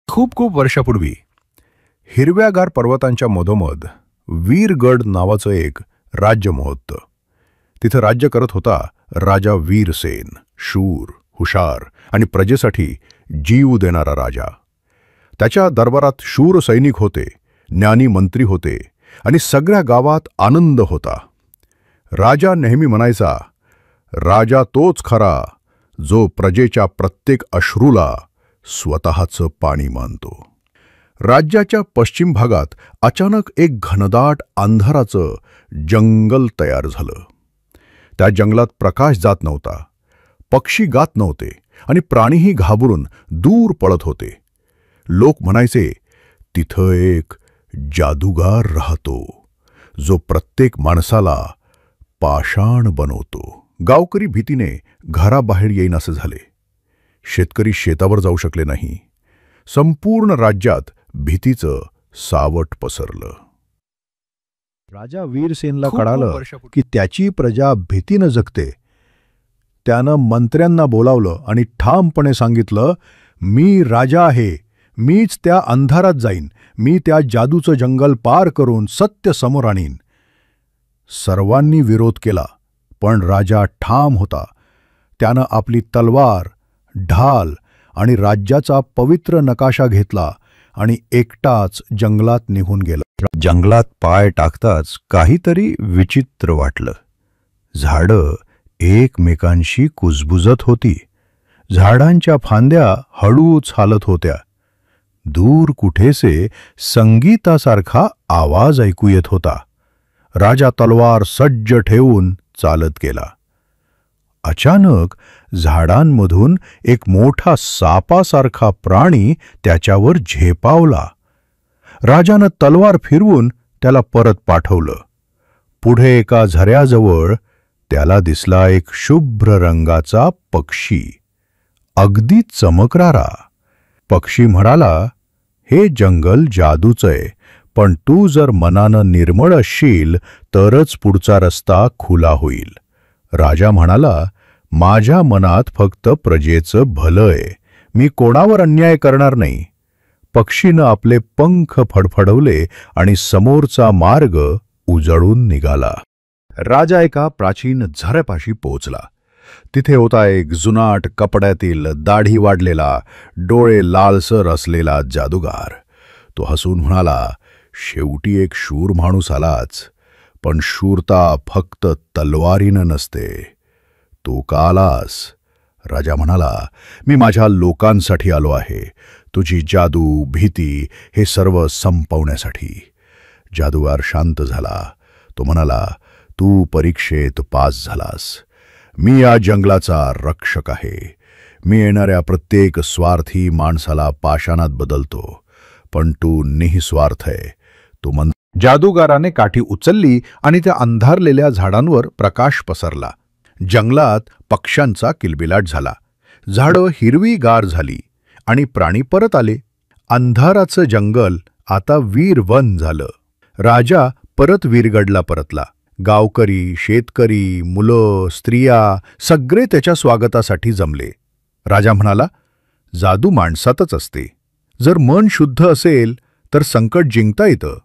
खूप खूप वर्षापूर्वी हिरव्यागार पर्वतांच्या मधोमध वीरगड नावाचं एक राज्य होतं. तिथं राज्य करत होता राजा वीरसेन, शूर, हुशार आणि प्रजेसाठी जीव देणारा राजा. त्याच्या दरबारात शूर सैनिक होते, ज्ञानी मंत्री होते आणि सगळ्या गावात आनंद होता. राजा नेहमी म्हणायचा, राजा तोच खरा जो प्रजेच्या प्रत्येक अश्रूला स्वतःचं पाणी मानतो. राज्याच्या पश्चिम भागात अचानक एक घनदाट अंधाराचं जंगल तयार झालं. त्या जंगलात प्रकाश जात नव्हता, पक्षी गात नव्हते आणि प्राणीही घाबरून दूर पळत होते. लोक म्हणायचे, तिथं एक जादूगार राहतो जो प्रत्येक माणसाला पाषाण बनवतो. गावकरी भीतीने घराबाहेर येईनासे झाले. शेतकरी शेतावर जाऊ शकले नाही. संपूर्ण राज्यात भीतीचं सावट पसरलं. राजा वीरसेनला खूप कळालं वर्षापूर्वी की त्याची प्रजा भीतीनं जगते. त्यानं मंत्र्यांना बोलावलं आणि ठामपणे सांगितलं, मी राजा आहे, मीच त्या अंधारात जाईन, मी त्या जादूचं जंगल पार करून सत्य समोर आणीन. सर्वांनी विरोध केला, पण राजा ठाम होता. त्यानं आपली तलवार, ढाल आणि राज्याचा पवित्र नकाशा घेतला आणि एकटाच जंगलात निघून गेला. जंगलात पाय टाकताच काहीतरी विचित्र वाटलं. झाडं एकमेकांशी कुजबुजत होती. झाडांच्या फांद्या हळूच हालत होत्या. दूर कुठेसे संगीतासारखा आवाज ऐकू येत होता. राजा तलवार सज्ज ठेवून चालत गेला. अचानक झाडांमधून एक मोठा सापासारखा प्राणी त्याच्यावर झेपावला. राजानं तलवार फिरवून त्याला परत पाठवलं. पुढे एका झऱ्याजवळ त्याला दिसला एक शुभ्र रंगाचा पक्षी, अगदी चमकणारा. पक्षी म्हणाला, हे जंगल जादूचंय, पण तू जर मनानं निर्मळ असशील तरच पुढचा रस्ता खुला होईल. राजा म्हणाला, माझ्या मनात फक्त प्रजेचं भलंय, मी कोणावर अन्याय करणार नाही. पक्षीनं आपले पंख फडफडवले आणि समोरचा मार्ग उजळून निघाला. राजा एका प्राचीन झऱ्यापाशी पोहोचला. तिथे होता एक जुनाट कपड्यातील, दाढी वाढलेला, डोळे लालसर असलेला जादूगार. तो हसून म्हणाला, शेवटी एक शूर माणूस आलाच, पण शूरता फक्त तलवारीनं नसते. तू का आलास? राजा म्हणाला, मी माझ्या लोकांसाठी आलो आहे, तुझी जादू, भीती हे सर्व संपवण्यासाठी. जादूगार शांत झाला. तो म्हणाला, तू परीक्षेत पास झालास. मी या जंगलाचा रक्षक आहे. मी येणाऱ्या प्रत्येक स्वार्थी माणसाला पाषाणात बदलतो, पण तू निःस्वार्थ आहे. तू जादूगाराने काठी उचलली आणि त्या अंधारलेल्या झाडांवर प्रकाश पसरला. जंगलात पक्ष्यांचा किलबिलाट झाला. झाडं हिरवीगार झाली आणि प्राणी परत आले. अंधाराचं जंगल आता वीरवन झालं. राजा परत वीरगडला परतला. गावकरी, शेतकरी, मुलं, स्त्रिया सगळे त्याच्या स्वागतासाठी जमले. राजा म्हणाला, जादू माणसातच असते. जर मन शुद्ध असेल तर संकट जिंकता येतं.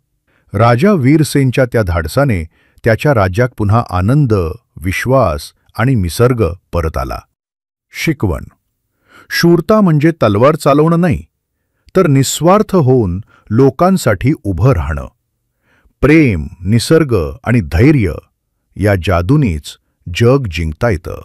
राजा वीरसेनच्या त्या धाडसाने त्याच्या राज्यात पुन्हा आनंद, विश्वास आणि निसर्ग परत आला. शिकवण: शूरता म्हणजे तलवार चालवणं नाही, तर निस्वार्थ होऊन लोकांसाठी उभं राहणं. प्रेम, निसर्ग आणि धैर्य या जादूनीच जग जिंकता येतं.